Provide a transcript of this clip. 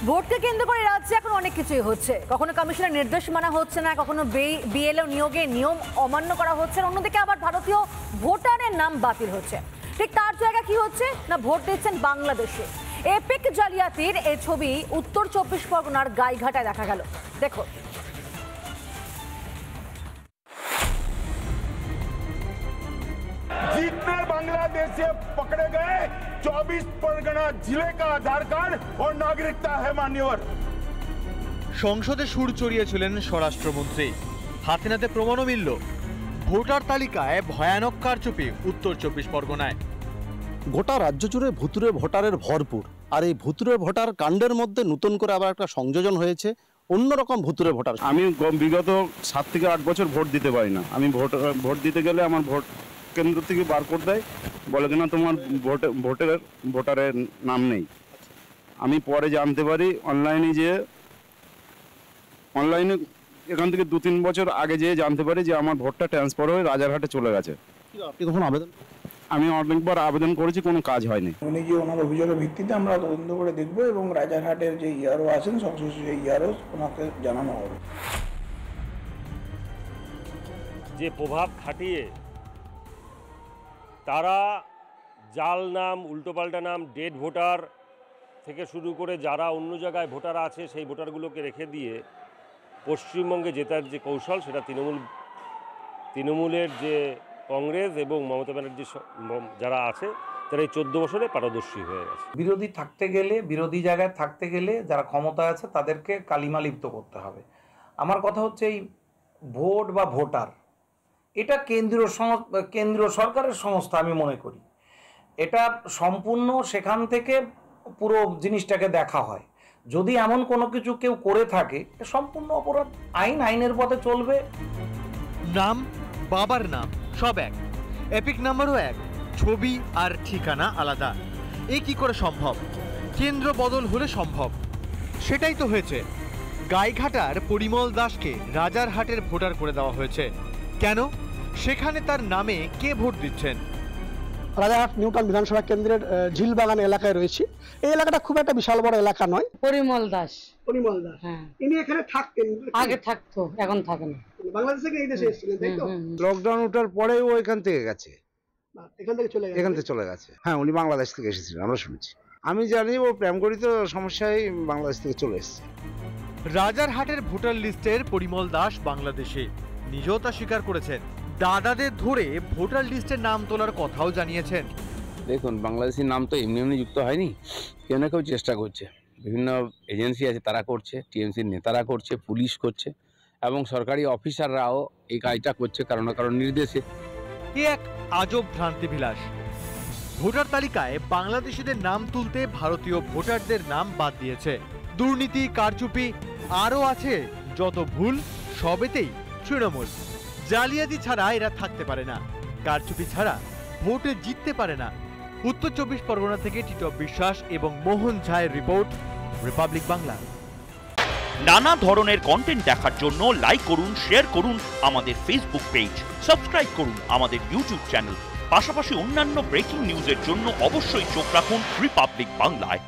ভোটকে কেন্দ্র করে রাজ্যে এখন অনেক কিছুই হচ্ছে। কখনো কমিশনের নির্দেশ মানা হচ্ছে না, কখনো বিএলও নিয়োগে নিয়ম অমান্য করা হচ্ছে, অন্যদিকে আবার ভারতীয় ভোটারের নাম বাতিল হচ্ছে। ঠিক তার জায়গা কি হচ্ছে না, ভোট দিচ্ছেন বাংলাদেশে। এপিক জালিয়াতির এই ছবি উত্তর 24 পরগনার গাইঘাটায় দেখা গেল। দেখো, जितने बांग्लादेश से पकड़े गए 24 परगना जिले का आधार कार्ड और नागरिकता है मान्यवर। সংসদে সুর চড়িয়েছিলেন স্বরাষ্ট্রমন্ত্রী, হাতে নাতে প্রমাণও মিলল। ভোটার তালিকায় ভয়ানক কারচুপি উত্তর 24 পরগনায়। গোটা রাজ্য জুড়ে ভুতুরে ভোটারের ভরপুর, আর এই ভুতুরে ভোটার কাণ্ডের মধ্যে নতুন করে আবার একটা সংযোজন হয়েছে, অন্যরকম ভুতুরে ভোটার। আমি বিগত 7 থেকে 8 বছর ভোট দিতে পারি না। আমি ভোট দিতে গেলে আমার ভোট কেন্দ্র থেকে বার করে দেয়, বলে কিনা তোমার ভোটারের নাম নেই। আমি পরে জানতে পারি অনলাইনে এখান থেকে 2-3 বছর আগে যেয়ে জানতে পারি যে আমার ভোটটা ট্রান্সফার হয়ে রাজারহাটে চলে গেছে। আপনি কখন আবেদন? আমি অনেকবার আবেদন করেছি, কোনো কাজ হয়নি। উনি গিয়ে ওনার অভিযোগের ভিত্তিতে আমরা তদন্ত করে দেখব এবং রাজারহাটের যে ইআরও আছেন সংশ্লিষ্ট যে ইআরও ওনাকে জানানো হবে। যে প্রভাব খাটিয়ে তারা জাল নাম, উল্টোপাল্টা নাম, ডেড ভোটার থেকে শুরু করে যারা অন্য জায়গায় ভোটার আছে সেই ভোটারগুলোকে রেখে দিয়ে পশ্চিমবঙ্গে জেতার যে কৌশল, সেটা তৃণমূলের যে কংগ্রেস এবং মমতা ব্যানার্জি যারা আছে তারা এই 14 বছরে পারদর্শী হয়ে গেছে। বিরোধী থাকতে গেলে, বিরোধী জায়গায় থাকতে গেলে যারা ক্ষমতায় আছে তাদেরকে কালিমা লিপ্ত করতে হবে। আমার কথা হচ্ছে এই ভোট বা ভোটার, এটা কেন্দ্রীয় সরকারের সংস্থা আমি মনে করি। এটা সম্পূর্ণ সেখান থেকে পুরো জিনিসটাকে দেখা হয়। যদি এমন কোনো কিছু কেউ করে থাকে, সম্পূর্ণ অপরাধ। আইনের পথে চলবে। নাম, বাবার নাম সব এক, এপিক নাম্বারও এক, ছবি আর ঠিকানা আলাদা। এ কি করে সম্ভব? কেন্দ্র বদল হলে সম্ভব। সেটাই তো হয়েছে। গাইঘাটার পরিমল দাসকে রাজারহাটের ভোটার করে দেওয়া হয়েছে। কেন? সেখানে তার নামে কে ভোট দিচ্ছেন? রাজারহাট নিউটাউন বিধানসভা কেন্দ্রের ঝিলবাগান এলাকায় রয়েছে। এই এলাকাটা খুব একটা বিশাল বড় এলাকা নয়। পরিমল দাস। হ্যাঁ, ইনি এখানে থাকতেন, আগে থাকতো, এখন থাকে না। বাংলাদেশ থেকে এই দেশে এসেছিলেন, তাই তো? লকডাউন ওঠার পরে ও এখান থেকে গেছে, এখান থেকে চলে গেছে। হ্যাঁ, উনি বাংলাদেশ থেকে এসেছিলেন, আমরা শুনেছি। আমি জানি ও প্রেমগড়িত সমস্যায় বাংলাদেশ থেকে চলে এসেছে। রাজারহাটের ভোটার লিস্টের পরিমল দাস বাংলাদেশে, নিজেও তা স্বীকার করেছেন। দাদাদের ধরে ভোটার লিস্টের নাম তোলার কথাও জানিয়েছেন। দেখুন, বাংলাদেশের নাম তো এমনি এমনি যুক্ত হয়নি, কেউ না কেউ চেষ্টা করছে। বিভিন্ন এজেন্সি আছে, তারা করছে, টিএমসির নেতারা করছে, পুলিশ করছে, এবং সরকারি অফিসাররাও এই কাজটা করছে কারণ না কারণ নির্দেশে। এ এক আজব ভ্রান্তিবিলাস। ভোটার তালিকায় বাংলাদেশিদের নাম তুলতে ভারতীয় ভোটারদের নাম বাদ দিয়েছে। দুর্নীতি, কারচুপি, আরও আছে যত ভুল, সবেতেই তৃণমূল। জালিয়াতি ছাড়া এরা থাকতে পারে না, কারচুপি ছাড়া ভোটে জিততে পারে না। উত্তর 24 পরগনা থেকে টিটপ বিশ্বাস এবং মোহন ঝায়ের রিপোর্ট, রিপাবলিক বাংলা। নানা ধরনের কন্টেন্ট দেখার জন্য লাইক করুন, শেয়ার করুন আমাদের ফেসবুক পেজ, সাবস্ক্রাইব করুন আমাদের ইউটিউব চ্যানেল। পাশাপাশি অন্যান্য ব্রেকিং নিউজের জন্য অবশ্যই চোখ রাখুন রিপাবলিক বাংলায়।